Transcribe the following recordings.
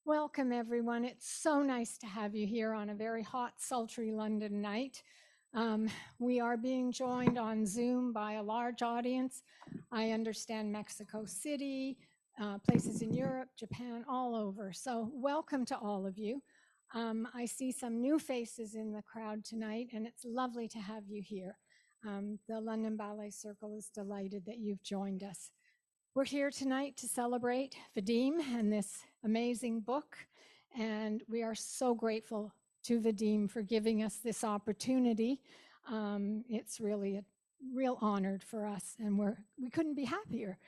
Welcome, everyone. It's so nice to have you here on a very hot, sultry London night. We are being joined on Zoom by a large audience. I understand Mexico City, places in Europe, Japan, all over. So welcome to all of you. I see some new faces in the crowd tonight, and it's lovely to have you here. The London Ballet Circle is delighted that you've joined us. We're here tonight to celebrate Vadim and this amazing book, and we are so grateful to Vadim for giving us this opportunity. It's really a real honor for us, and we couldn't be happier.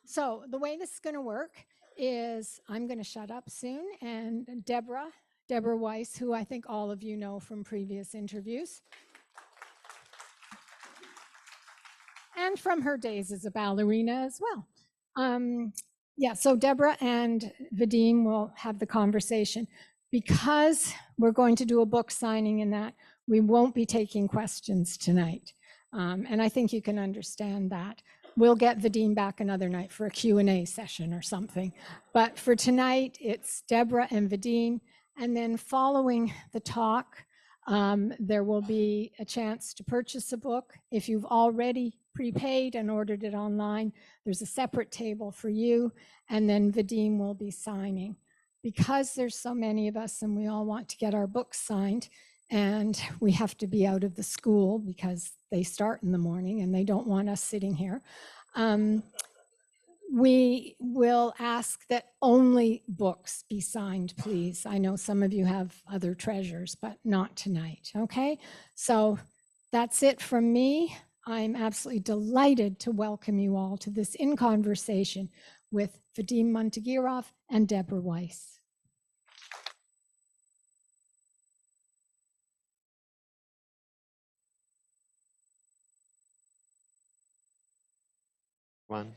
So the way this is going to work is I'm going to shut up soon, and Deborah Weiss, who I think all of you know from previous interviews, and from her days as a ballerina as well. Yeah, so Deborah and Vadim will have the conversation. Because we're going to do a book signing in that, we won't be taking questions tonight. And I think you can understand that. We'll get Vadim back another night for a Q&A session or something. But for tonight, it's Deborah and Vadim. And then following the talk, there will be a chance to purchase a book. If you've already prepaid and ordered it online, there's a separate table for you, and then Vadim will be signing. Because there's so many of us and we all want to get our books signed, and we have to be out of the school because they start in the morning and they don't want us sitting here, we will ask that only books be signed, please. I know some of you have other treasures, but not tonight, okay? So that's it from me. I'm absolutely delighted to welcome you all to this In Conversation with Vadim Muntagirov and Deborah Weiss. One.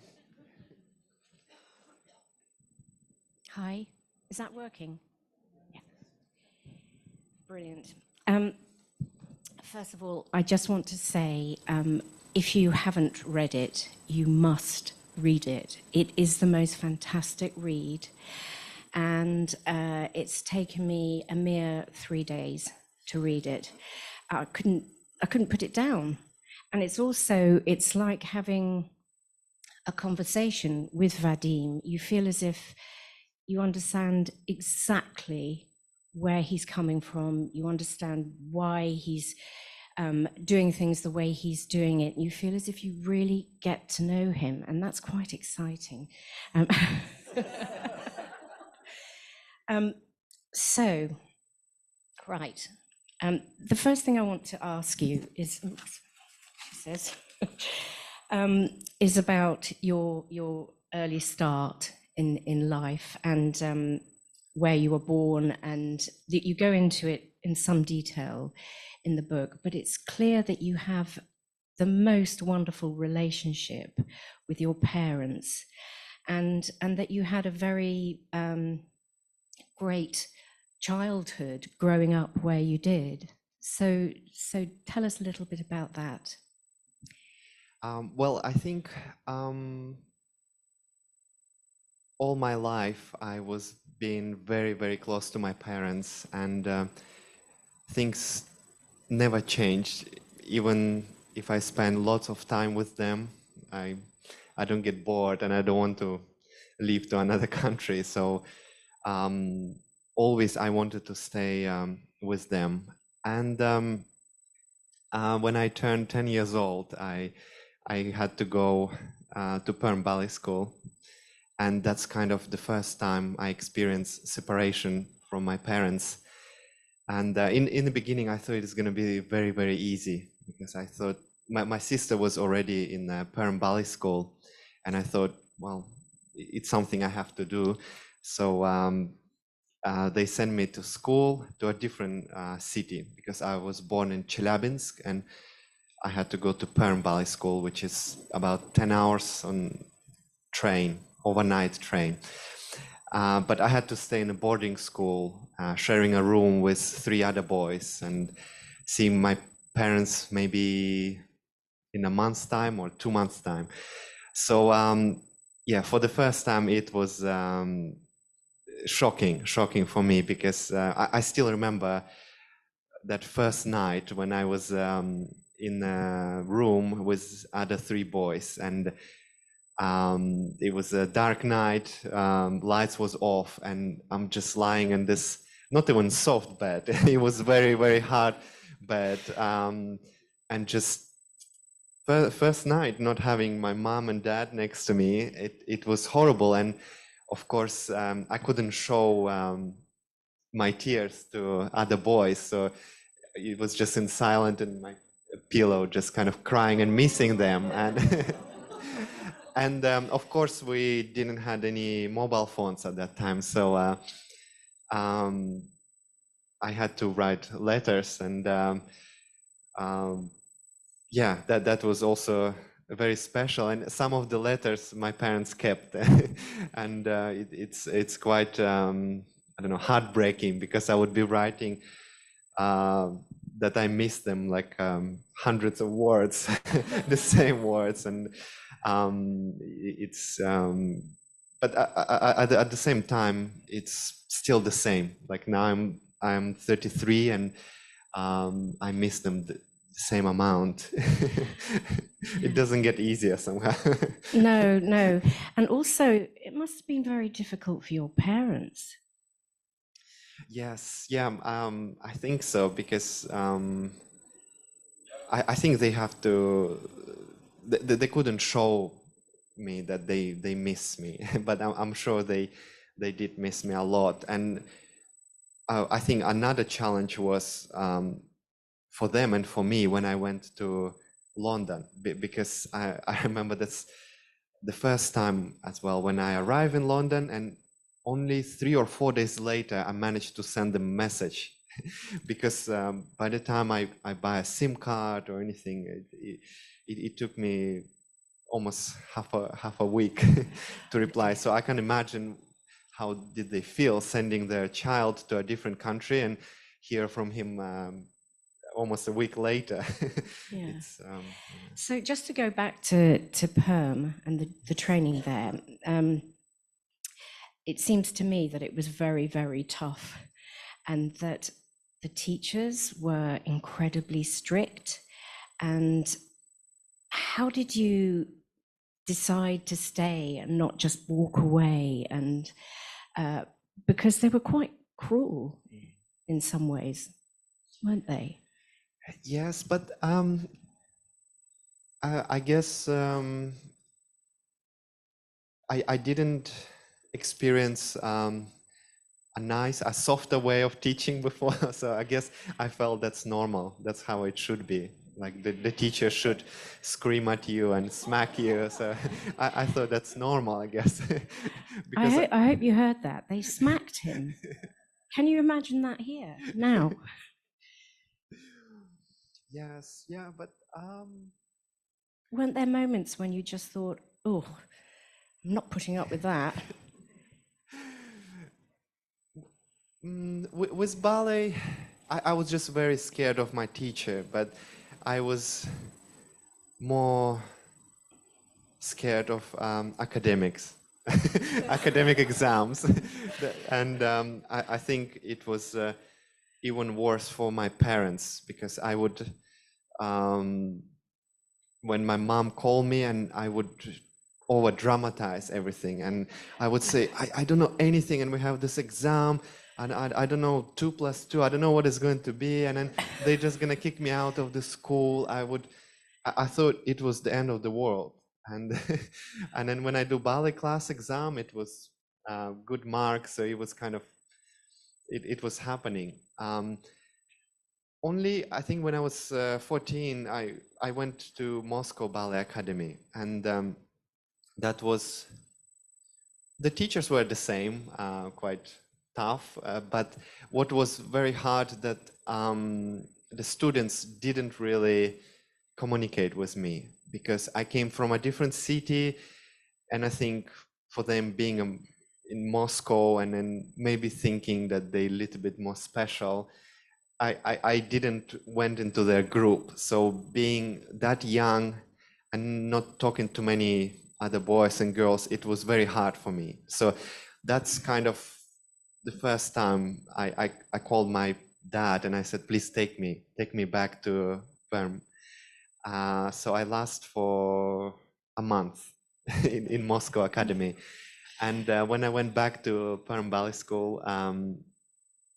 Hi, is that working? Yeah. Brilliant. First of all, I just want to say, if you haven't read it, you must read it. It is the most fantastic read, and it's taken me a mere 3 days to read it. I couldn't put it down, and it's like having a conversation with Vadim. You feel as if you understand exactly where he's coming from. You understand why he's doing things the way he's doing it. You feel as if you really get to know him, and that's quite exciting. So, right. The first thing I want to ask you is, she says, is about your early start in life and where you were born, and that you go into it in some detail in the book, but it's clear that you have the most wonderful relationship with your parents, and that you had a very great childhood growing up where you did. So tell us a little bit about that. Well, I think all my life I was being very, very close to my parents, and things never changed. Even if I spend lots of time with them, I don't get bored, and I don't want to leave to another country. So always I wanted to stay with them. And when I turned 10 years old, I had to go to Perm Ballet School, and that's kind of the first time I experienced separation from my parents. And in the beginning, I thought it was going to be very, very easy, because I thought my sister was already in Perm Ballet School, and I thought, well, it's something I have to do. So they sent me to school to a different city, because I was born in Chelyabinsk, and I had to go to Perm Ballet School, which is about 10 hours on train, overnight train. But I had to stay in a boarding school, sharing a room with 3 other boys, and seeing my parents maybe in a month's time or 2 months' time. So yeah, for the first time it was shocking for me, because I still remember that first night when I was in a room with other 3 boys, and it was a dark night, lights was off, and I'm just lying in this, not even soft bed, it was very, very hard bed, and just first night not having my mom and dad next to me, it was horrible. And of course, I couldn't show my tears to other boys, so it was just in silent in my pillow, just kind of crying and missing them. And and of course, we didn't had any mobile phones at that time, so I had to write letters, and yeah, that was also very special. And some of the letters my parents kept, and it's quite I don't know, heartbreaking, because I would be writing that I miss them, like hundreds of words, the same words, and it's but at the same time, it's still the same. Like now I'm 33, and I miss them the same amount. It doesn't get easier somehow. No. And also, it must have been very difficult for your parents. Yes, yeah, I think so, because I think they have to. They couldn't show me that they miss me, but I'm sure they did miss me a lot. And I think another challenge was for them and for me when I went to London, because I remember that's the first time as well when I arrived in London, and only 3 or 4 days later I managed to send them a message, because by the time I buy a SIM card or anything, it took me almost half a week to reply. So I can imagine how did they feel sending their child to a different country and hear from him almost a week later. Yeah. It's, So just to go back to Perm and the training there, it seems to me that it was very, very tough, and that the teachers were incredibly strict. And how did you decide to stay and not just walk away? And because they were quite cruel in some ways, weren't they? yes, but I guess I didn't experience a softer way of teaching before. So I guess I felt that's normal. That's how it should be. Like the teacher should scream at you and smack you. So I thought that's normal, I guess. Because I hope you heard that. They smacked him. Can you imagine that here now? yes, yeah, but Weren't there moments when you just thought, oh, I'm not putting up with that? with ballet, I was just very scared of my teacher, but I was more scared of academics, academic exams. And I think it was even worse for my parents, because I would, when my mom called me, and I would over dramatize everything, and I would say, I don't know anything, and we have this exam, and I don't know 2 + 2, I don't know what it's going to be, and then they're just gonna kick me out of the school. I thought it was the end of the world. And and then when I do ballet class exam, it was good marks, so it was kind of it was happening. Only I think when I was 14, I went to Moscow Ballet Academy, and that was, the teachers were the same, quite tough, but what was very hard, that the students didn't really communicate with me, because I came from a different city, and I think for them being in Moscow, and then maybe thinking that they're a little bit more special, I didn't went into their group. So being that young and not talking to many other boys and girls, it was very hard for me. So that's kind of the first time I called my dad and I said, please take me back to Perm. So I last for a month in Moscow Academy. And when I went back to Perm Ballet School,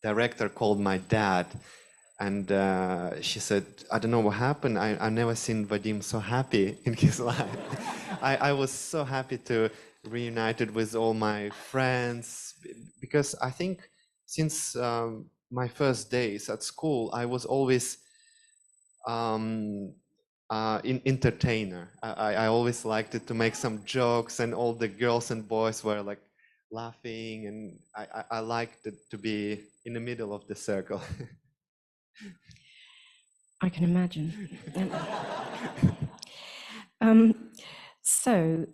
director called my dad and she said, I don't know what happened. I've never seen Vadim so happy in his life. I was so happy to reunited with all my friends because I think since my first days at school, I was always entertainer. I always liked it to make some jokes and all the girls and boys were like laughing and I liked it to be in the middle of the circle. I can imagine. So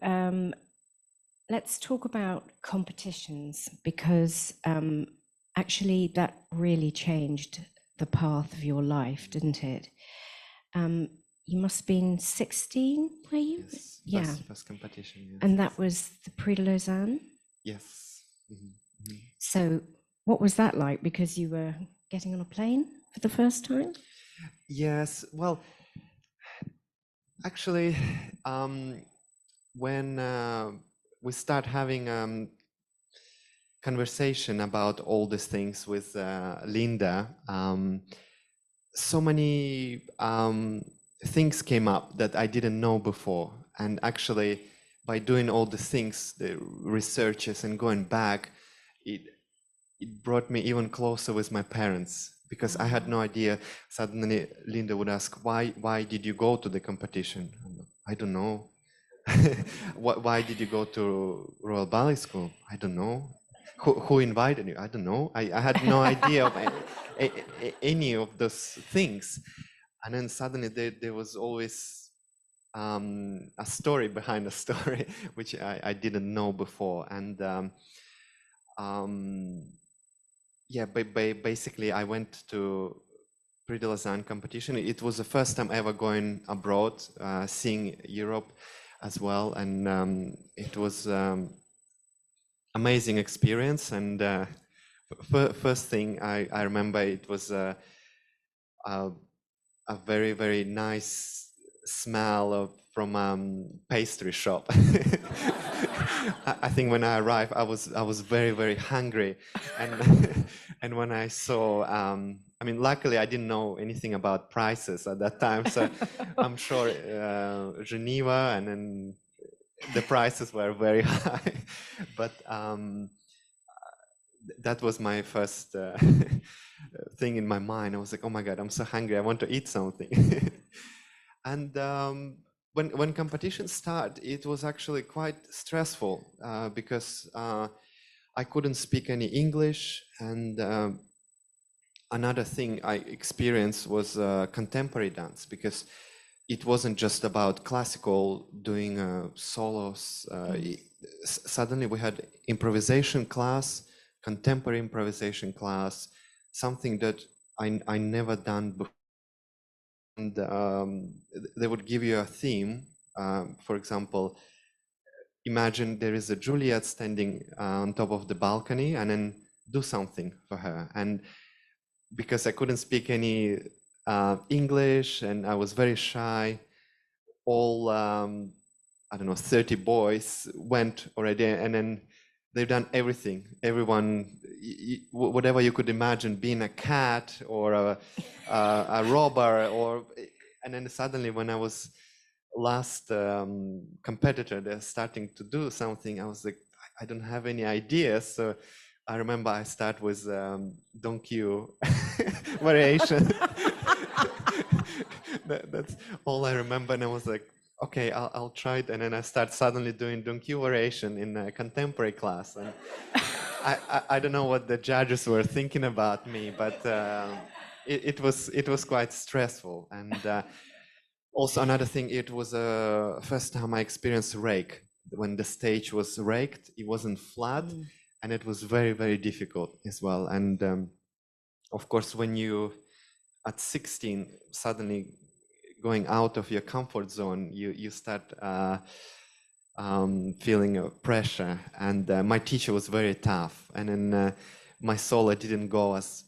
let's talk about competitions because actually that really changed the path of your life, didn't it? You must have been 16, were you? Yes, Yeah. first competition. Yes. And that was the Prix de Lausanne? Yes. Mm-hmm. So what was that like? Because you were getting on a plane for the first time? Yes, well, actually, when we start having conversation about all these things with Linda, so many things came up that I didn't know before. And actually, by doing all the things, the researches and going back, it brought me even closer with my parents because I had no idea. Suddenly, Linda would ask, why did you go to the competition? I don't know. Why did you go to Royal Ballet School? I don't know. Who invited you? I don't know. I had no idea of any of those things. And then suddenly there was always a story behind a story, which I didn't know before. And yeah, basically I went to Prix de Lausanne competition. It was the first time ever going abroad, seeing Europe as well. And it was amazing experience. And first thing I remember, it was a very, very nice smell from pastry shop. I think when I arrived, I was very, very hungry, and and when I saw, I mean, luckily I didn't know anything about prices at that time, so I'm sure Geneva, and then the prices were very high, but that was my first thing in my mind. I was like, oh my God, I'm so hungry. I want to eat something. And when competitions start, it was actually quite stressful because I couldn't speak any English. And another thing I experienced was contemporary dance because it wasn't just about classical doing solos. Suddenly we had improvisation class, contemporary improvisation class, something that I never done before. And they would give you a theme. For example, imagine there is a Juliet standing on top of the balcony and then do something for her. And because I couldn't speak any English and I was very shy, all, I don't know, 30 boys went already, and then they've done everything. Everyone, whatever you could imagine, being a cat or a robber, and then suddenly when I was last competitor, they're starting to do something, I was like, I don't have any ideas. So I remember I start with Don Q variation. That's all I remember, and I was like, okay, I'll try it. And then I start suddenly doing Don Q variation in a contemporary class, and I don't know what the judges were thinking about me, but it was quite stressful. And also another thing, it was first time I experienced rake. When the stage was raked, it wasn't flat, and it was very, very difficult as well. And of course, when you at 16 suddenly going out of your comfort zone, you start feeling pressure. And my teacher was very tough. And then my solo didn't go as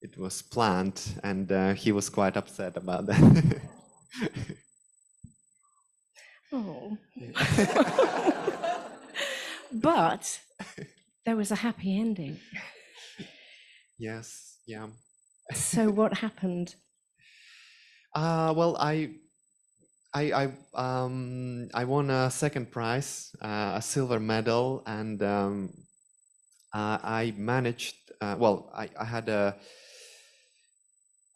it was planned, and he was quite upset about that. Oh. But there was a happy ending. Yes, yeah. So what happened? Well, I won a second prize, a silver medal, and I managed. Well, I had a.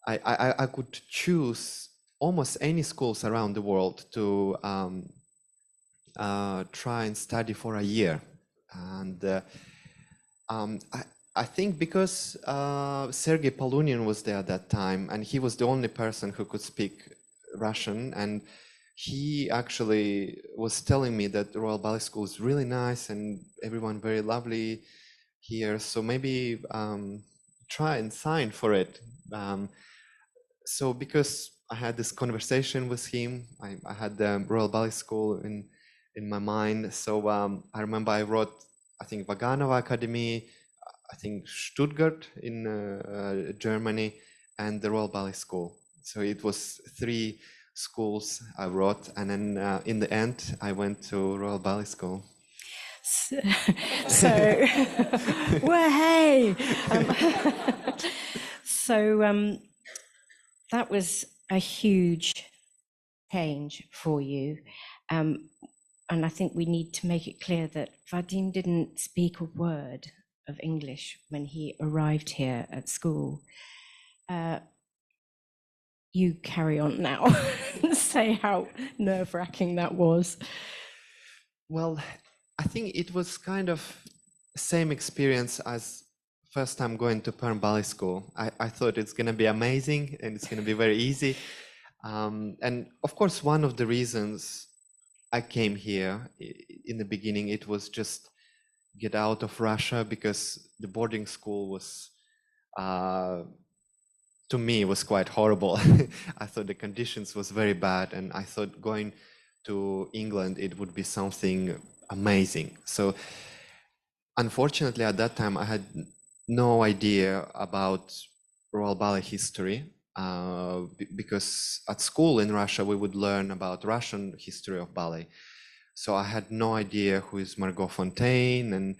I could choose almost any schools around the world to try and study for a year, and I think because Sergei Polunin was there at that time, and he was the only person who could speak Russian, and he actually was telling me that the Royal Ballet School is really nice and everyone very lovely here, so maybe try and sign for it. So because I had this conversation with him, I had the Royal Ballet School in my mind. So I remember I wrote, I think, Vaganova Academy, I think Stuttgart in Germany, and the Royal Ballet School. So it was 3 schools I wrote, and then in the end, I went to Royal Ballet School. So well, hey. So that was a huge change for you. And I think we need to make it clear that Vadim didn't speak a word of English when he arrived here at school. You carry on now and say how nerve-wracking that was. Well, I think it was kind of same experience as first time going to Perm Ballet School. I thought it's going to be amazing and it's going to be very easy. And of course, one of the reasons I came here in the beginning, it was just get out of Russia, because the boarding school was, to me, was quite horrible. I thought the conditions was very bad, and I thought going to England, it would be something amazing. So unfortunately, at that time, I had no idea about Royal Ballet history, because at school in Russia, we would learn about Russian history of ballet. So I had no idea who is Margot Fonteyn, and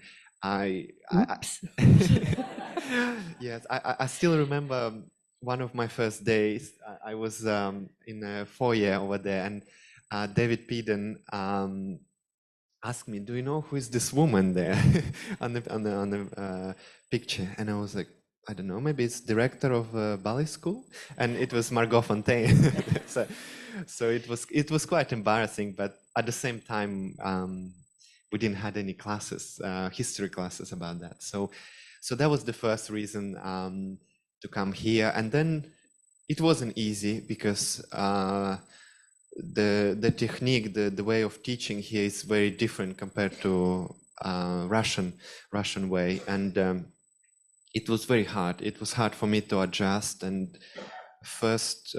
yes, I still remember one of my first days. I was in a foyer over there, and David Peden asked me, "Do you know who is this woman there on the picture?" And I was like, "I don't know. Maybe it's director of ballet school." And it was Margot Fonteyn. So it was quite embarrassing, but at the same time, we didn't had any classes, history classes about that. So that was the first reason to come here. And then it wasn't easy, because the technique, the way of teaching here is very different compared to Russian way, and it was very hard. It was hard for me to adjust, and first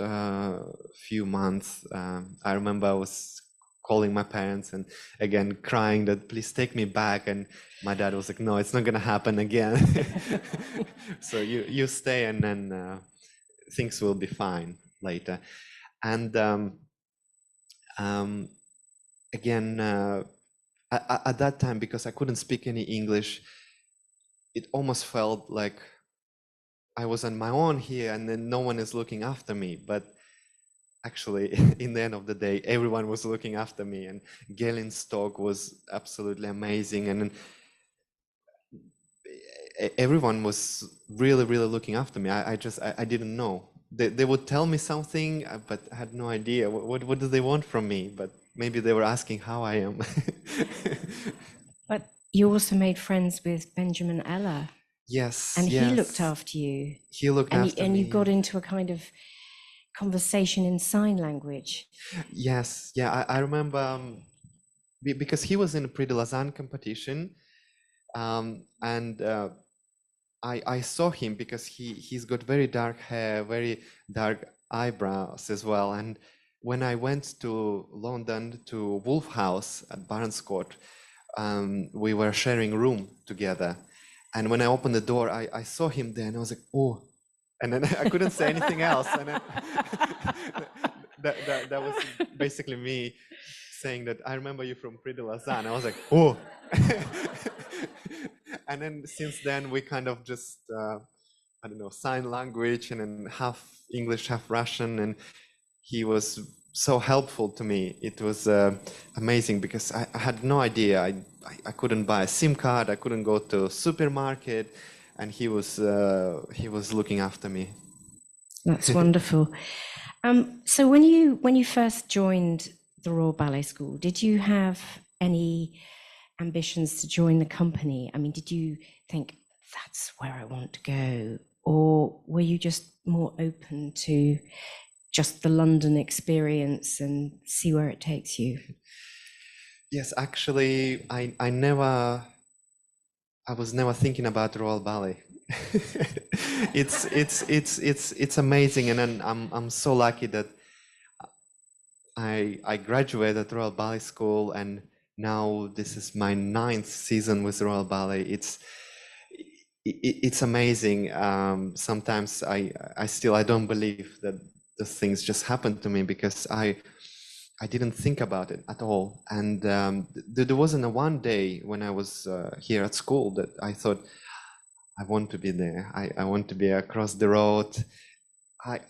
few months, I remember I was calling my parents and again crying that please take me back, and my dad was like, "No, it's not gonna happen again." So you stay, and then things will be fine later. And again, at that time, because I couldn't speak any English, it almost felt like I was on my own here, and then no one is looking after me. But actually, in the end of the day, everyone was looking after me, and Galen's talk was absolutely amazing, and everyone was really, really looking after me. I didn't know. They would tell me something, but I had no idea. What do they want from me? But maybe they were asking how I am. But you also made friends with Benjamin Eller. Yes. And yes. he looked after you. He looked after me. And you got into a kind of conversation in sign language. Yes. Yeah, I remember because he was in a Prix de Lausanne competition, and I saw him because he's got very dark hair, very dark eyebrows as well. And when I went to London to Wolf House at Barnes Court, we were sharing room together. And when I opened the door, I saw him there, and I was like, oh, and then I couldn't say anything else. And then that was basically me saying that I remember you from Prix de Lausanne. I was like, oh. And then since then, we kind of just, I don't know, sign language, and then half English, half Russian. And he was so helpful to me. It was amazing because I had no idea. I couldn't buy a SIM card. I couldn't go to a supermarket, and he was looking after me. That's wonderful. So when you first joined the Royal Ballet School, did you have any ambitions to join the company? I mean, did you think that's where I want to go, or were you just more open to just the London experience and see where it takes you? Yes, actually, I was never thinking about Royal Ballet. It's amazing, and then I'm so lucky that I graduated at Royal Ballet School, and now this is my 9th season with Royal Ballet. It's amazing. Sometimes I don't believe that the things just happened to me, because I didn't think about it at all. And there wasn't a one day when I was here at school that I thought, I want to be there. I want to be across the road.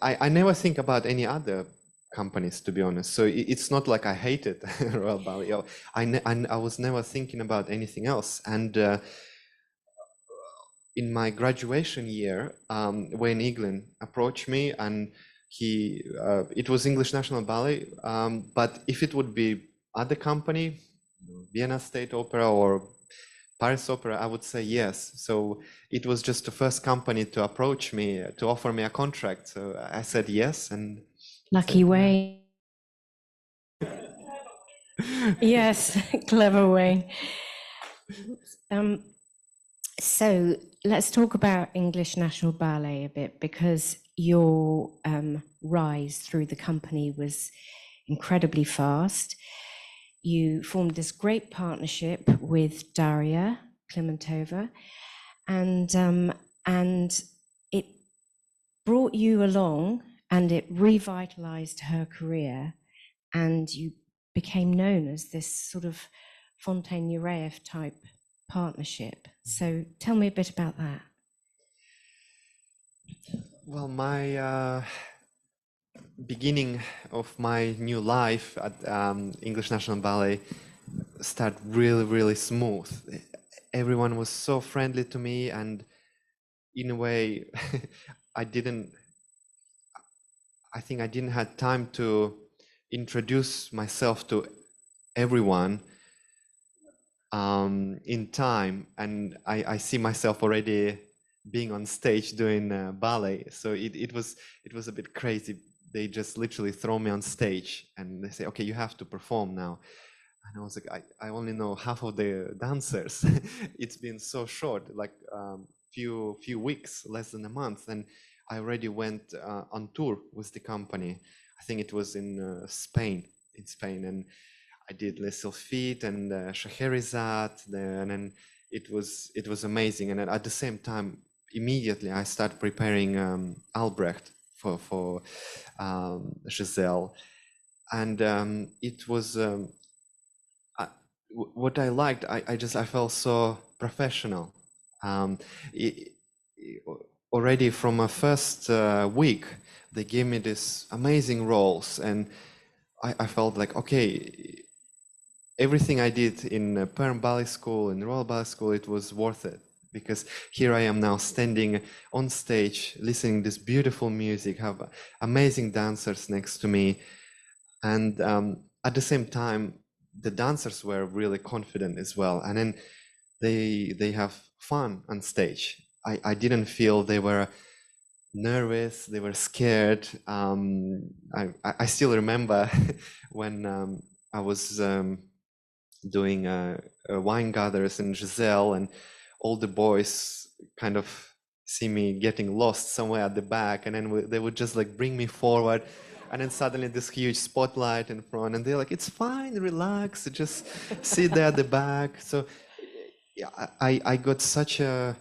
I never think about any other companies, to be honest. So it's not like I hated Royal Ballet. I was never thinking about anything else. And in my graduation year, Wayne Eaglin approached me, and it was English National Ballet, but if it would be other company, Vienna State Opera or Paris Opera, I would say yes. So it was just the first company to approach me, to offer me a contract. So I said yes. And lucky way. Yes, clever way. So let's talk about English National Ballet a bit, because your rise through the company was incredibly fast. You formed this great partnership with Daria Klimentova, and it brought you along, and it revitalized her career, and you became known as this sort of Fontaine-Nureyev type partnership. So tell me a bit about that. Well, my beginning of my new life at English National Ballet started really, really smooth. Everyone was so friendly to me, and in a way, I think I didn't have time to introduce myself to everyone in time, and I see myself already being on stage doing ballet. So it was a bit crazy. They just literally throw me on stage and they say, okay, you have to perform now. And I was like, I only know half of the dancers. It's been so short, like few weeks, less than a month, and I already went on tour with the company. I think it was in Spain, and I did Les Sylphides and Scheherazade, and then it was amazing. And then at the same time, immediately I started preparing Albrecht for Giselle, and it was what I liked. I felt so professional. Already from a first week, they gave me these amazing roles, and I felt like, okay, everything I did in Perm Ballet School, in Royal Ballet School, it was worth it, because here I am now standing on stage, listening to this beautiful music, have amazing dancers next to me. And at the same time, the dancers were really confident as well. And then they have fun on stage. I didn't feel they were nervous, they were scared. I still remember when I was doing wine gathers in Giselle, and all the boys kind of see me getting lost somewhere at the back, and then they would just like bring me forward, and then suddenly this huge spotlight in front, and they're like, it's fine, relax, just sit there at the back. So I got such a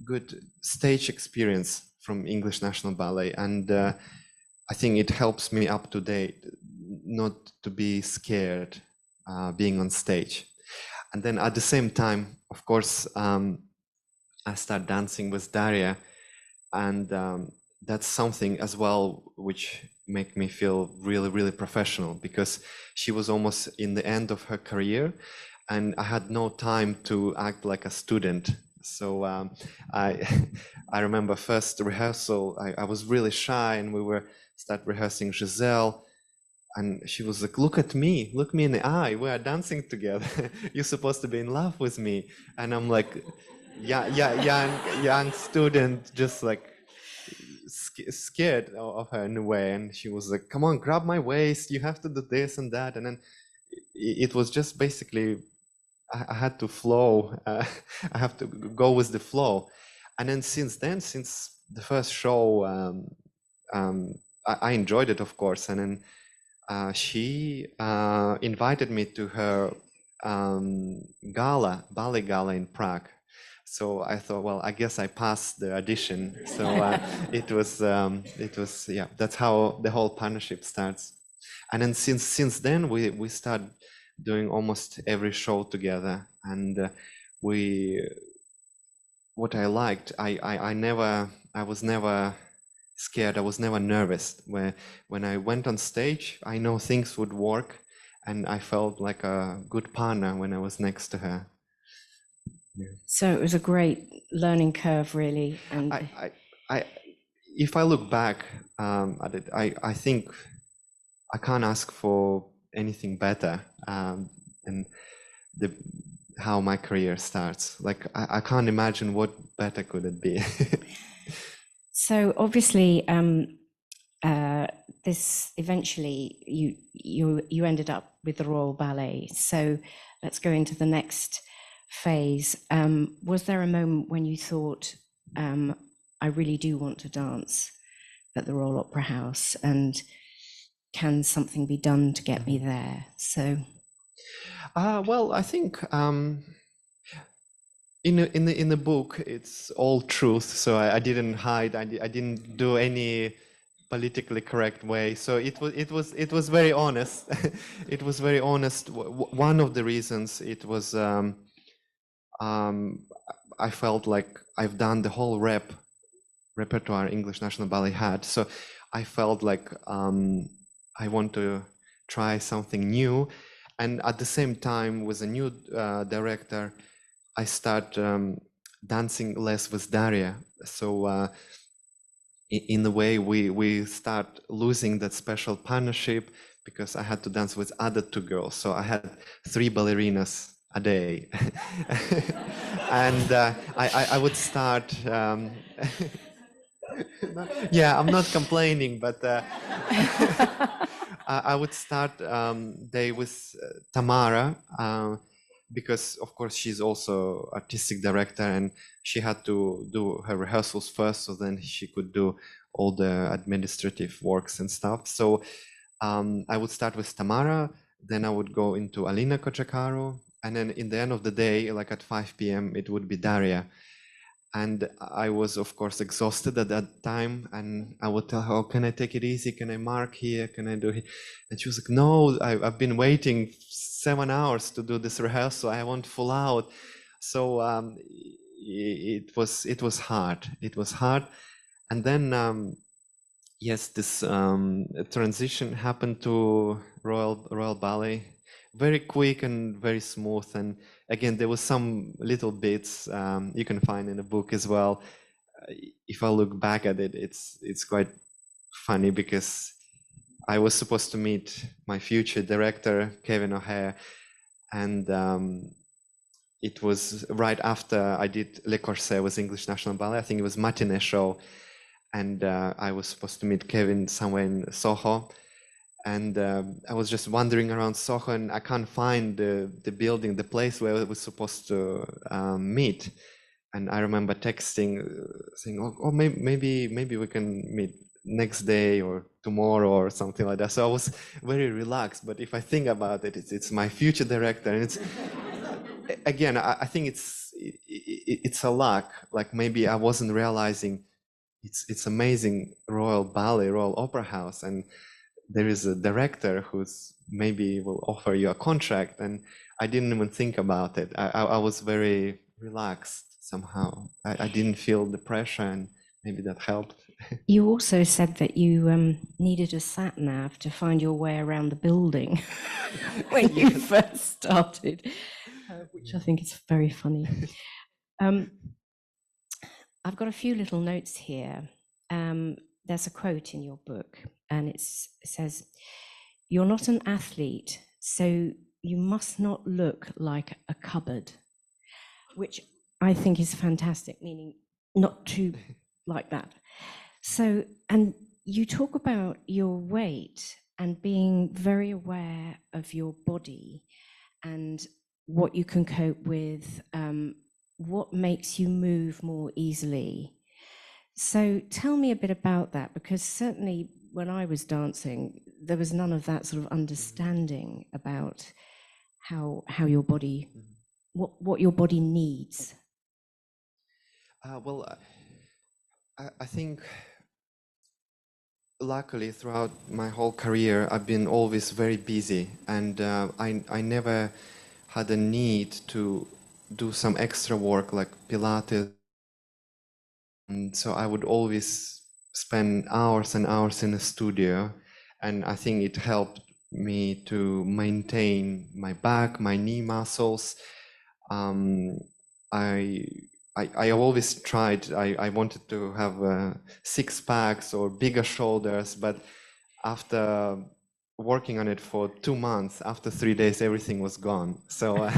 good stage experience from English National Ballet, and I think it helps me up to date not to be scared being on stage. And then at the same time, of course, I started dancing with Daria, and that's something as well which make me feel really, really professional, because she was almost in the end of her career, and I had no time to act like a student. So I I remember first rehearsal, I was really shy, and we were start rehearsing Giselle, and she was like, look me in the eye, we are dancing together. You're supposed to be in love with me. And I'm like, young student, just like scared of her in a way. And she was like, come on, grab my waist, you have to do this and that. And then it was just basically, I had to flow. I have to go with the flow. And then since the first show, I enjoyed it, of course. And then she invited me to her ballet gala in Prague. So I thought, well, I guess I passed the audition. So it was, yeah, that's how the whole partnership starts. And then since then, we started doing almost every show together. And what I liked, I was never scared. I was never nervous. When I went on stage, I know things would work, and I felt like a good partner when I was next to her. Yeah. So it was a great learning curve, really. And if I look back at it, I think I can't ask for anything better. And how my career starts, like I can't imagine what better could it be. So obviously, this eventually you ended up with the Royal Ballet. So let's go into the next phase. Was there a moment when you thought, I really do want to dance at the Royal Opera House, and can something be done to get me there? So, well, I think in the book it's all truth. So I didn't hide. I didn't do any politically correct way. So it was very honest. It was very honest. One of the reasons it was, I felt like I've done the whole repertoire English National Ballet had. So I felt like I want to try something new. And at the same time, with a new director, I start dancing less with Daria. So in a way, we start losing that special partnership, because I had to dance with other two girls. So I had 3 ballerinas a day. And I would start, yeah, I'm not complaining, but I would start day with Tamara, because of course she's also artistic director, and she had to do her rehearsals first, so then she could do all the administrative works and stuff. So I would start with Tamara, then I would go into Alina Cojocaru, and then in the end of the day, like at 5 p.m., it would be Daria. And I was, of course, exhausted at that time. And I would tell her, oh, can I take it easy? Can I mark here? Can I do it? And she was like, no, I've been waiting 7 hours to do this rehearsal. I want full out. So it was hard. It was hard. And then, yes, this transition happened to Royal Ballet. Very quick and very smooth. And again, there was some little bits you can find in the book as well. If I look back at it, it's quite funny, because I was supposed to meet my future director, Kevin O'Hare, and it was right after I did Le Corset with English National Ballet. I think it was matinee show, and I was supposed to meet Kevin somewhere in Soho. And I was just wandering around Soho, and I can't find the building, the place where I was supposed to meet. And I remember texting, saying, "Oh, maybe we can meet next day or tomorrow or something like that." So I was very relaxed. But if I think about it, it's my future director, and it's again, I think it's a luck. Like maybe I wasn't realizing it's amazing Royal Ballet, Royal Opera House, and there is a director who's maybe will offer you a contract, and I didn't even think about it. I was very relaxed somehow. I didn't feel the pressure, and maybe that helped. You also said that you needed a sat nav to find your way around the building when you first started, which I think is very funny. I've got a few little notes here. There's a quote in your book, and it says, "You're not an athlete, so you must not look like a cupboard," which I think is fantastic, meaning not too like that. So, and you talk about your weight and being very aware of your body and what you can cope with, what makes you move more easily. So tell me a bit about that, because certainly when I was dancing, there was none of that sort of understanding about how your body, what your body needs. Well, I think luckily throughout my whole career, I've been always very busy, and I never had a need to do some extra work like Pilates. And so I would always spend hours and hours in a studio, and I think it helped me to maintain my back, my knee muscles. I always tried, I wanted to have 6 packs or bigger shoulders, but after working on it for 2 months, after 3 days, everything was gone. So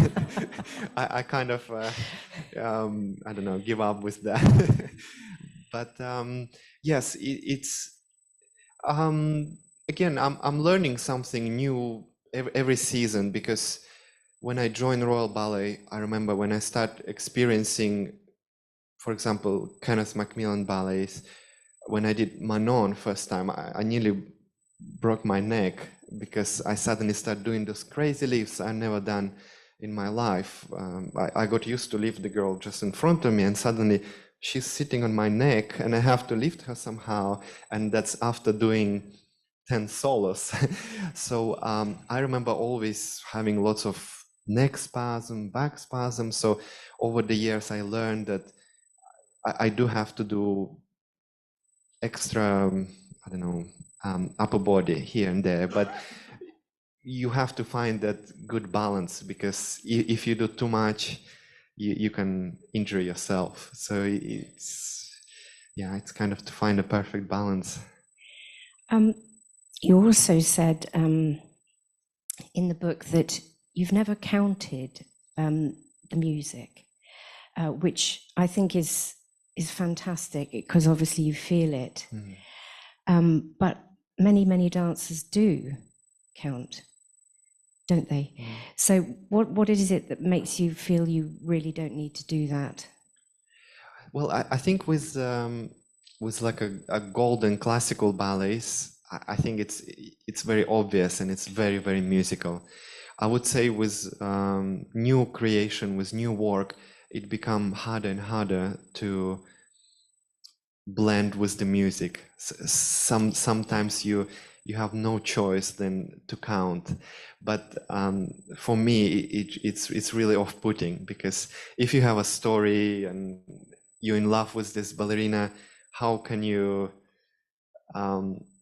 I kind of, I don't know, give up with that. But yes, it's, again, I'm learning something new every season, because when I joined Royal Ballet, I remember when I started experiencing, for example, Kenneth Macmillan ballets, when I did Manon first time, I nearly broke my neck because I suddenly started doing those crazy lifts I've never done in my life. I got used to lift the girl just in front of me, and suddenly she's sitting on my neck and I have to lift her somehow. And that's after doing 10 solos. So I remember always having lots of neck spasm, back spasm. So over the years, I learned that I do have to do extra, I don't know, upper body here and there, but you have to find that good balance, because if you do too much, you can injure yourself. So it's kind of to find a perfect balance. You also said in the book that you've never counted the music, which I think is fantastic, because obviously you feel it. But many dancers do count, don't they? So what is it that makes you feel you really don't need to do that? Well, I think with like a golden classical ballets, I think it's very obvious and it's very, very musical. I would say with new creation, with new work, it becomes harder and harder to blend with the music. Sometimes you have no choice than to count. But for me, it's really off-putting, because if you have a story and you're in love with this ballerina, how can you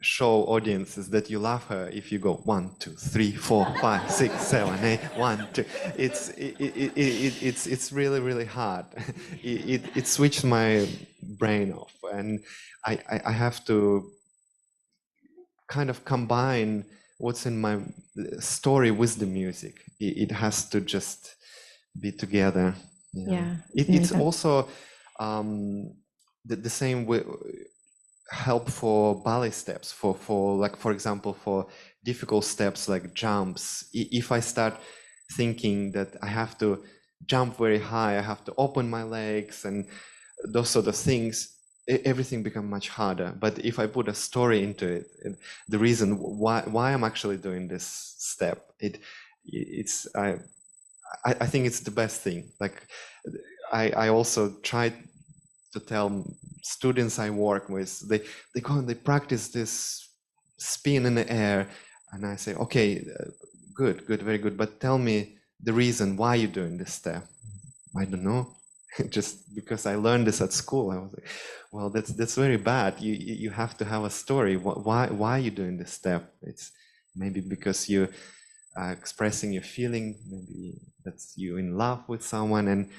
show audiences that you love her if you go 1, 2, 3, 4, 5, 6, 7, 8, 1, 2? It's really, really hard. It switched my brain off, and I have to kind of combine what's in my story with the music. It has to just be together. Yeah. It's also the same way. Help for ballet steps, for like, for example, for difficult steps like jumps. If I start thinking that I have to jump very high, I have to open my legs and those sort of things, everything becomes much harder. But if I put a story into it, the reason why I'm actually doing this step, I think it's the best thing. Like, I also try to tell students I work with, they go and they practice this spin in the air, and I say, okay, good, very good, but tell me the reason why you're doing this step. I don't know, just because I learned this at school. I was like, well, that's very bad. You have to have a story. Why are you doing this step? It's maybe because you are expressing your feeling. Maybe that's you in love with someone, and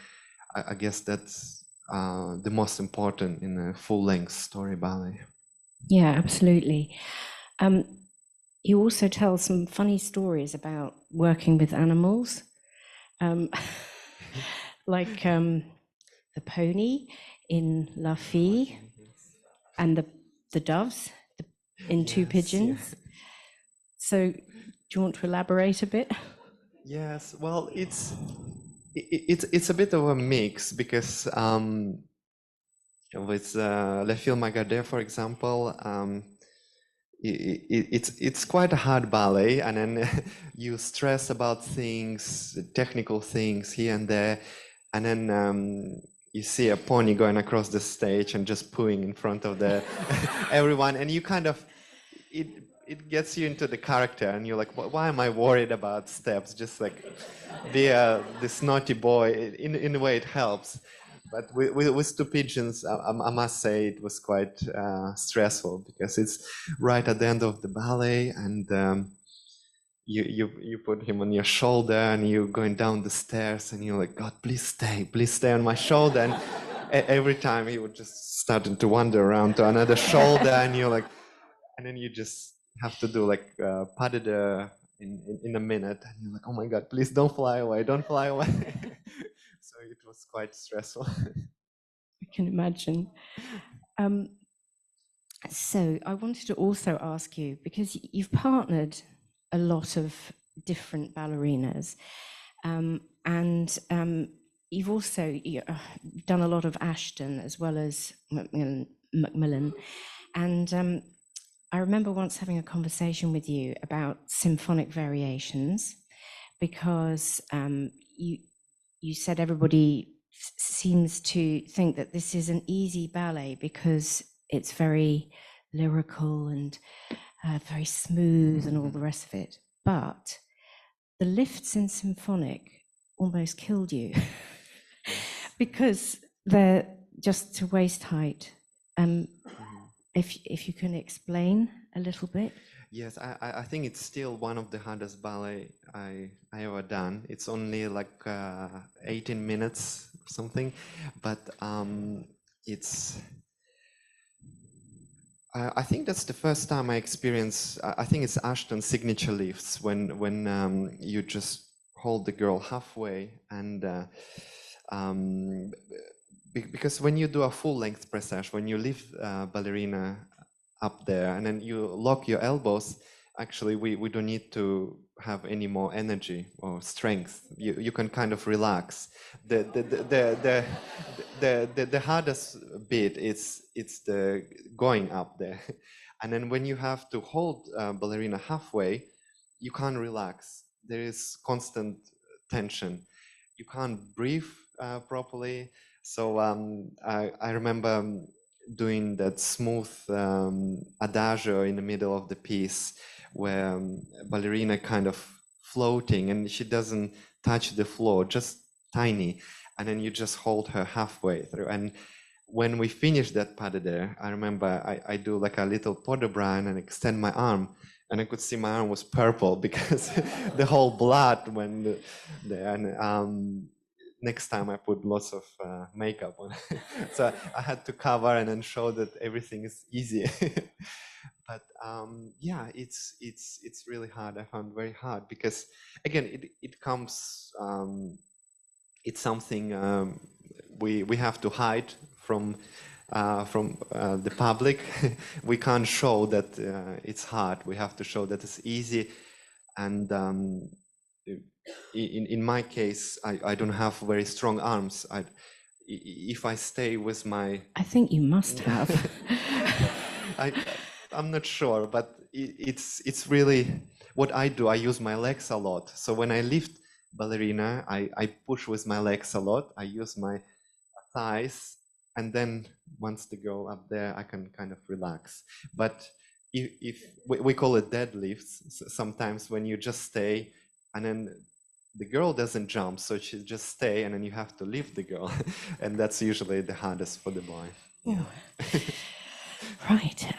I guess that's the most important in a full-length story ballet. Yeah, absolutely. You also tell some funny stories about working with animals, like the pony in La Fille and the doves in Two Pigeons. Yes. So do you want to elaborate a bit? Yes, well, it's a bit of a mix, because with Le Film Magardin, for example, it's quite a hard ballet, and then you stress about things, technical things here and there, and then you see a pony going across the stage and just pooing in front of the everyone, and you kind of it gets you into the character, and you're like, why am I worried about steps? Just like be this naughty boy. In a way, it helps. But with Two Pigeons, I must say it was quite stressful, because it's right at the end of the ballet, and you put him on your shoulder, and you're going down the stairs, and you're like, God, please stay on my shoulder. And every time he would just starting to wander around to another shoulder, and you're like, and then you just have to do like pas de deux in a minute, and you're like, oh my God, please don't fly away. So it was quite stressful. I can imagine. So I wanted to also ask you, because you've partnered a lot of different ballerinas, and you've also done a lot of Ashton as well as Macmillan. And I remember once having a conversation with you about symphonic variations, because you said everybody seems to think that this is an easy ballet because it's very lyrical and very smooth and all the rest of it. But the lifts in symphonic almost killed you because they're just to waist height. If you can explain a little bit. Yes, I think it's still one of the hardest ballet I ever done. It's only like 18 minutes or something, but it's. I think that's the first time I experienced. I think it's Ashton signature lifts when you just hold the girl halfway, and because when you do a full length pressage, when you lift ballerina up there and then you lock your elbows, actually we don't need to have any more energy or strength. You can kind of relax. The hardest bit is it's the going up there, and then when you have to hold ballerina halfway, you can't relax. There is constant tension. You can't breathe properly. So I remember doing that smooth adagio in the middle of the piece, where ballerina kind of floating and she doesn't touch the floor, just tiny, and then you just hold her halfway through. And when we finish that pas de deux, I remember I do like a little pas de bras and extend my arm, and I could see my arm was purple because the whole blood went there. And next time I put lots of makeup on. So I had to cover and then show that everything is easy. But yeah, it's really hard. I found very hard because again, it comes. It's something we have to hide from the public. We can't show that it's hard. We have to show that it's easy. And in my case, I don't have very strong arms. If I stay with my... I think you must have. I'm not sure, but it's really what I do. I use my legs a lot. So when I lift ballerina, I push with my legs a lot. I use my thighs, and then once they go up there, I can kind of relax. But if we call it deadlifts, sometimes when you just stay and then the girl doesn't jump, so she just stay and then you have to lift the girl. And that's usually the hardest for the boy. Ooh. Right.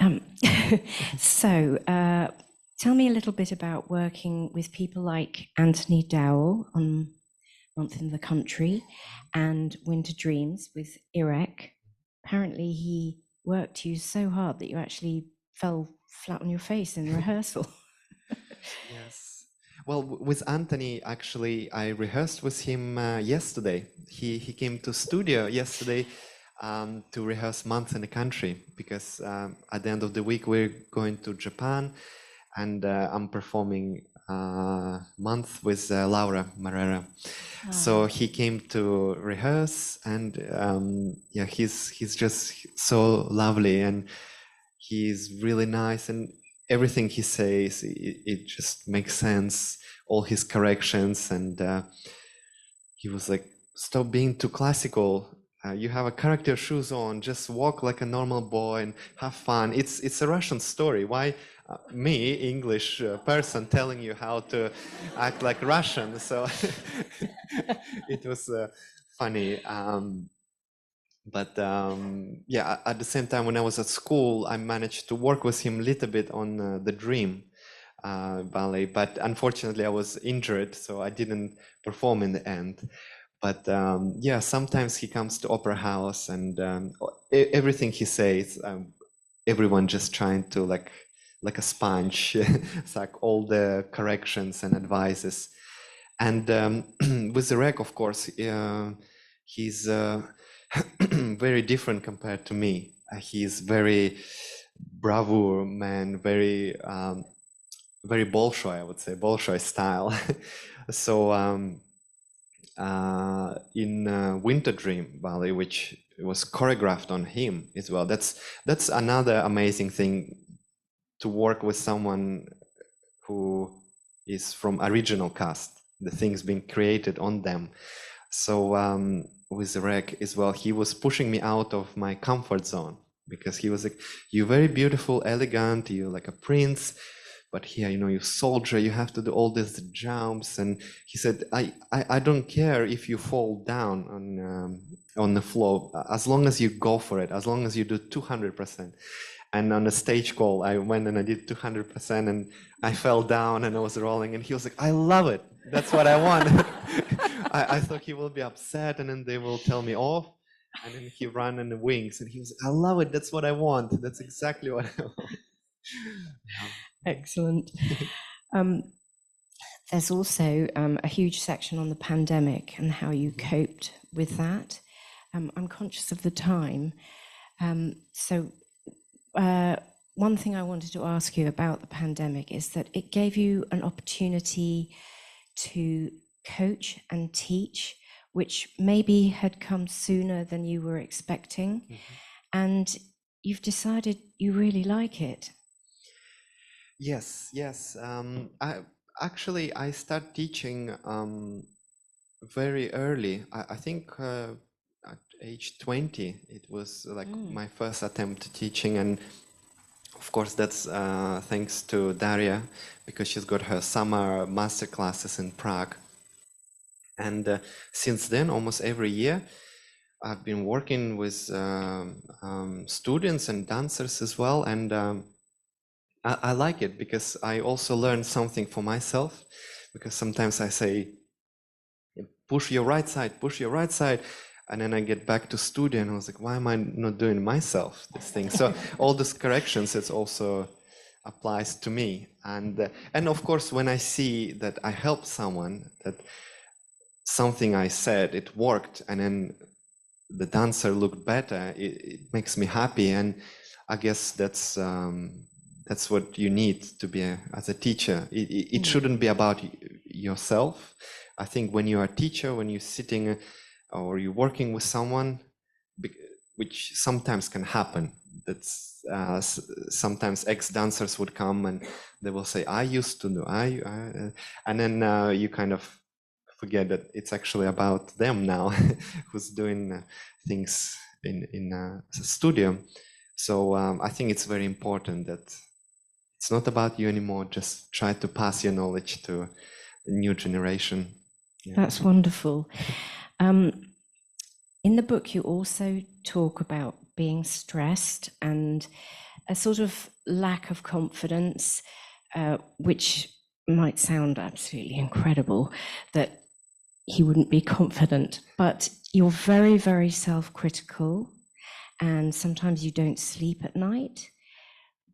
So tell me a little bit about working with people like Anthony Dowell on Month in the Country and Winter Dreams with Irek. Apparently he worked you so hard that you actually fell flat on your face in rehearsal. Yes. Well, with Anthony, actually, I rehearsed with him yesterday. He came to studio yesterday to rehearse Month in the Country, because at the end of the week we're going to Japan, and I'm performing Month with Laura Marrera. So he came to rehearse, and yeah, he's just so lovely, and he's really nice, and everything he says, it just makes sense, all his corrections. And he was like, stop being too classical. You have a character shoes on, just walk like a normal boy and have fun. It's a Russian story. Why me, English person, telling you how to act like Russian? So it was funny. But yeah, at the same time, when I was at school, I managed to work with him a little bit on the Dream ballet, but unfortunately I was injured, so I didn't perform in the end. But yeah, sometimes he comes to Opera House, and everything he says, everyone just trying to like a sponge, it's like all the corrections and advices. And with Irek, of course, he's very different compared to me. He's very bravura man, very very Bolshoi, I would say, Bolshoi style. So in Winter Dream Ballet, which was choreographed on him as well, that's another amazing thing, to work with someone who is from original cast, the things being created on them. So with Irek as well, he was pushing me out of my comfort zone, because he was like, you're very beautiful, elegant, you're like a prince, but here, you know, you soldier, you have to do all these jumps. And he said, I don't care if you fall down on the floor, as long as you go for it, as long as you do 200%. And on a stage call, I went and I did 200%, and I fell down and I was rolling, and he was like, I love it. That's what I want. I thought he will be upset, and then they will tell me off, and then he ran in the wings, and he was like, I love it. That's what I want. That's exactly what I want. Excellent. There's also a huge section on the pandemic and how you coped with that. I'm conscious of the time. So one thing I wanted to ask you about the pandemic is that it gave you an opportunity to coach and teach, which maybe had come sooner than you were expecting. Mm-hmm. And you've decided you really like it. Yes. I started teaching very early. I think at age 20, it was like my first attempt teaching, and of course that's thanks to Daria, because she's got her summer master classes in Prague. And since then, almost every year, I've been working with students and dancers as well, and I like it, because I also learn something for myself, because sometimes I say, push your right side, and then I get back to studio and I was like, why am I not doing myself this thing? So all these corrections, it also applies to me. And of course, when I see that I help someone, that something I said, it worked, and then the dancer looked better, it makes me happy. And I guess that's what you need to be as a teacher. It shouldn't be about yourself. I think when you're a teacher, when you're sitting or you're working with someone, which sometimes can happen, that's sometimes ex-dancers would come and they will say, I used to do, and then you kind of forget that it's actually about them now, who's doing things in a studio. So I think it's very important that it's not about you anymore. Just try to pass your knowledge to the new generation. Yeah. That's wonderful. In the book, you also talk about being stressed and a sort of lack of confidence, which might sound absolutely incredible that he wouldn't be confident, but you're very, very self-critical, and sometimes you don't sleep at night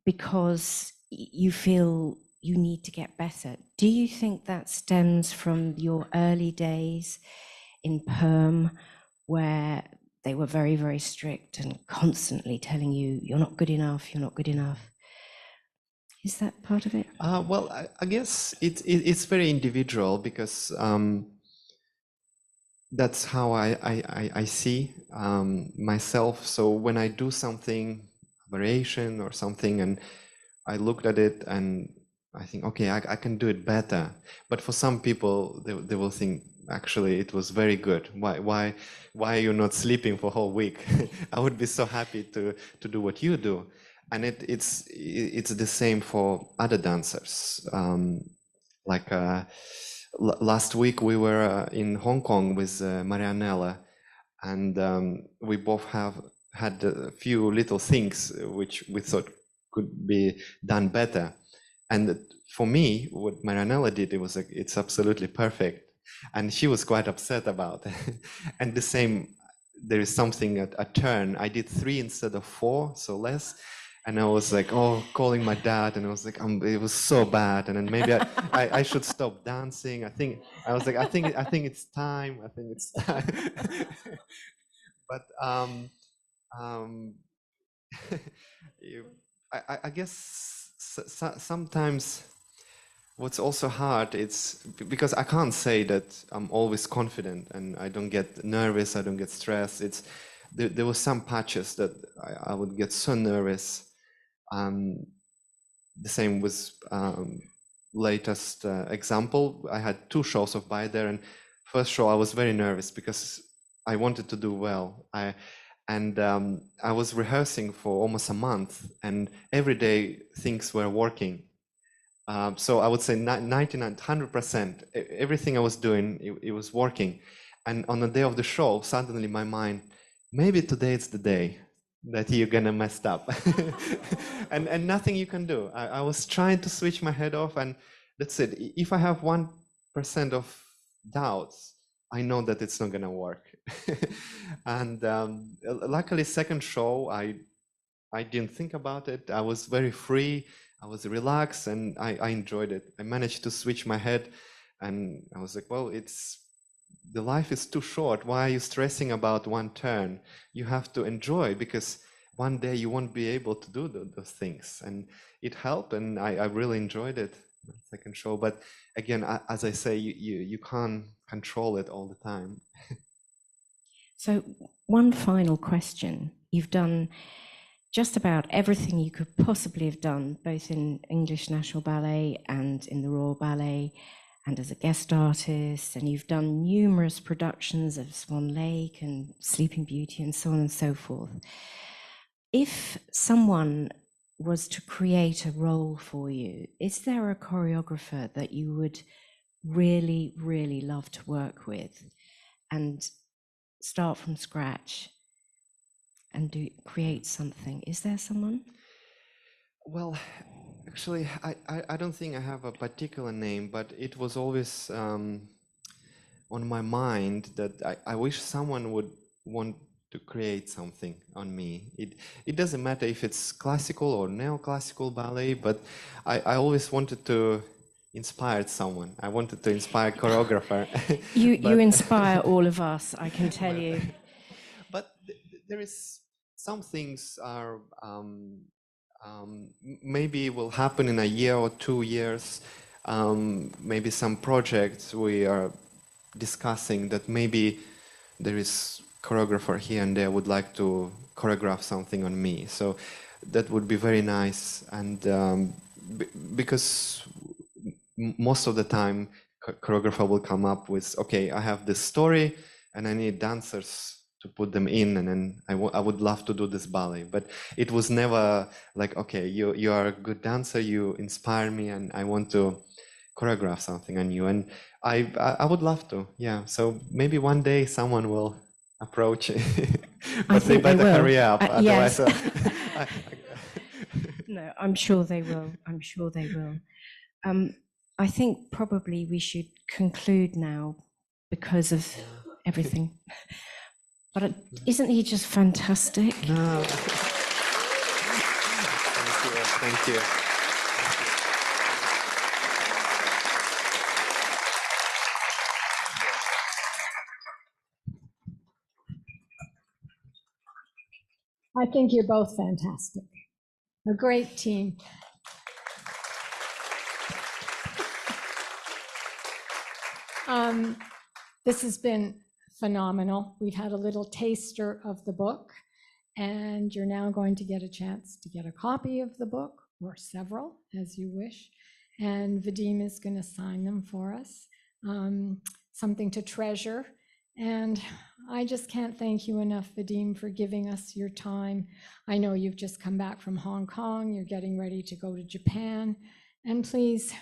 because you feel you need to get better. Do you think that stems from your early days in Perm, where they were very, very strict and constantly telling you, you're not good enough, you're not good enough? Is that part of it? Well, I guess it's very individual, because that's how I see myself. So when I do something, variation or something, and I looked at it and I think, okay, I can do it better. But for some people, they will think, actually, it was very good. Why are you not sleeping for a whole week? I would be so happy to do what you do. And it's the same for other dancers. Last week we were in Hong Kong with Marianella, and we both had a few little things which we thought could be done better. And for me, what Marianella did, it's absolutely perfect. And she was quite upset about it. And the same, there is something at a turn. I did 3 instead of 4, so less. And I was like, calling my dad, and I was like, it was so bad. And then maybe I should stop dancing. I think it's time. I think it's time. But I guess sometimes what's also hard, it's because I can't say that I'm always confident and I don't get nervous, I don't get stressed. There were some patches that I would get so nervous. The same with latest example. I had 2 shows of ballet there, and first show I was very nervous because I wanted to do well. I was rehearsing for almost a month, and every day things were working. So I would say 99, 100%, everything I was doing, it was working. And on the day of the show, suddenly my mind, maybe today it's the day that you're gonna mess up. and nothing you can do. I was trying to switch my head off, and that's it. If I have 1% of doubts, I know that it's not gonna work. And luckily, second show, I didn't think about it. I was very free. I was relaxed, and I enjoyed it. I managed to switch my head, and I was like, well, the life is too short. Why are you stressing about one turn? You have to enjoy, because one day you won't be able to do those things. And it helped, and I really enjoyed it, second show. But again, as I say, you can't control it all the time. So one final question. You've done just about everything you could possibly have done, both in English National Ballet and in the Royal Ballet, and as a guest artist, and you've done numerous productions of Swan Lake and Sleeping Beauty and so on and so forth. If someone was to create a role for you, is there a choreographer that you would really, really love to work with and start from scratch and create something? Is there someone? Well, actually, I don't think I have a particular name, but it was always on my mind that I wish someone would want to create something on me. It doesn't matter if it's classical or neoclassical ballet, but I always wanted to inspire someone. I wanted to inspire a choreographer. You inspire all of us, I can tell you. But there is some things are maybe will happen in a year or 2 years. Maybe some projects we are discussing that maybe there is choreographer here and there would like to choreograph something on me. So that would be very nice. And because most of the time choreographer will come up with, okay, I have this story and I need dancers to put them in, and then I would love to do this ballet. But it was never like, okay, you are a good dancer, you inspire me, and I want to choreograph something on you. And I would love to, yeah. So maybe one day someone will approach but they better hurry up, yes. otherwise No, I'm sure they will. I'm sure they will. I think probably we should conclude now because of everything. But isn't he just fantastic? No. Thank you. I think you're both fantastic. A great team. This has been phenomenal. We've had a little taster of the book, and you're now going to get a chance to get a copy of the book, or several, as you wish. And Vadim is going to sign them for us. Something to treasure. And I just can't thank you enough, Vadim, for giving us your time. I know you've just come back from Hong Kong. You're getting ready to go to Japan. And please,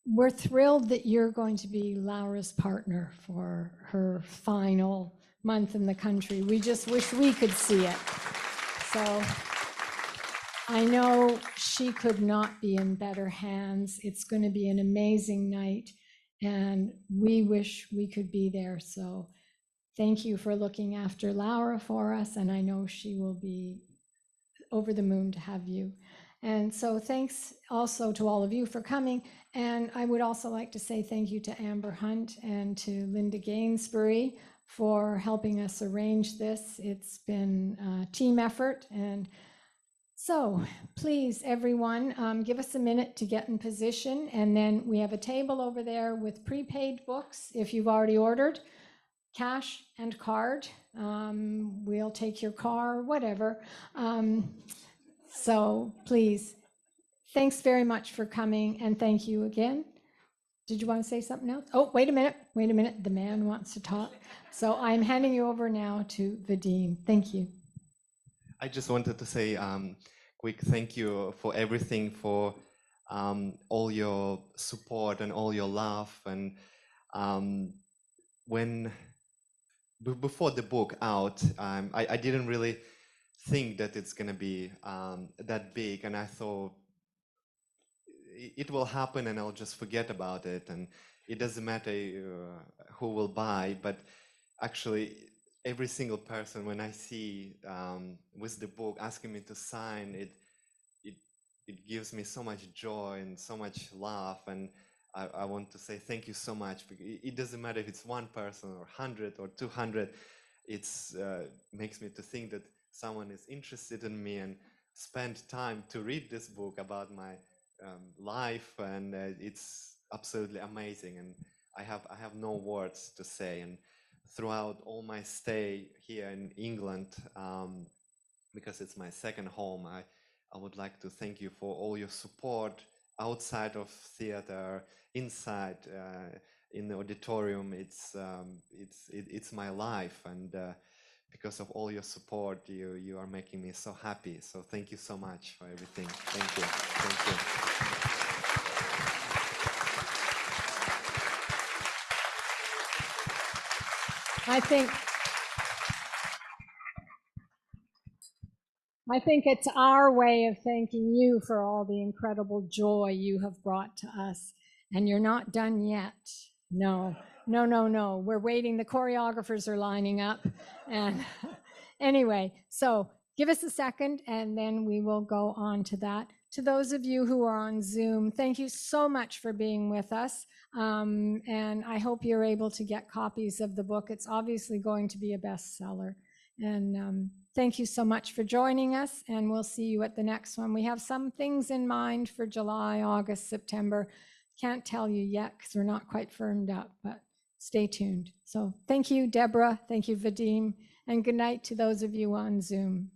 we're thrilled that you're going to be Laura's partner for her final month in the country. We just wish we could see it. So I know she could not be in better hands. It's going to be an amazing night, and we wish we could be there. So thank you for looking after Laura for us, and I know she will be over the moon to have you. And so thanks also to all of you for coming. And I would also like to say thank you to Amber Hunt and to Linda Gainsbury for helping us arrange this. It's been a team effort. And so please, everyone, give us a minute to get in position. And then we have a table over there with prepaid books if you've already ordered, cash and card. We'll take your car, whatever. So please, thanks very much for coming, and thank you again. Did you want to say something else? Oh, wait a minute. The man wants to talk. So I'm handing you over now to Vadim. Thank you. I just wanted to say quick thank you for everything, for all your support and all your love. And before the book out, I didn't really think that it's going to be that big, and I thought it will happen and I'll just forget about it, and it doesn't matter who will buy. But actually every single person, when I see with the book asking me to sign it, it gives me so much joy and so much love. And I want to say thank you so much. It doesn't matter if it's one person or 100 or 200. It's makes me to think that someone is interested in me and spend time to read this book about my life, and it's absolutely amazing. And I have no words to say. And throughout all my stay here in England, because it's my second home, I would like to thank you for all your support outside of theater, inside in the auditorium. It's my life, and because of all your support, you are making me so happy. So thank you so much for everything. Thank you. Thank you. I think it's our way of thanking you for all the incredible joy you have brought to us. And you're not done yet. No. We're waiting. The choreographers are lining up. And anyway, so give us a second and then we will go on to that. To those of you who are on Zoom, thank you so much for being with us. And I hope you're able to get copies of the book. It's obviously going to be a bestseller. And thank you so much for joining us, and we'll see you at the next one. We have some things in mind for July, August, September. Can't tell you yet because we're not quite firmed up, but stay tuned. So thank you, Deborah. Thank you, Vadim. And good night to those of you on Zoom.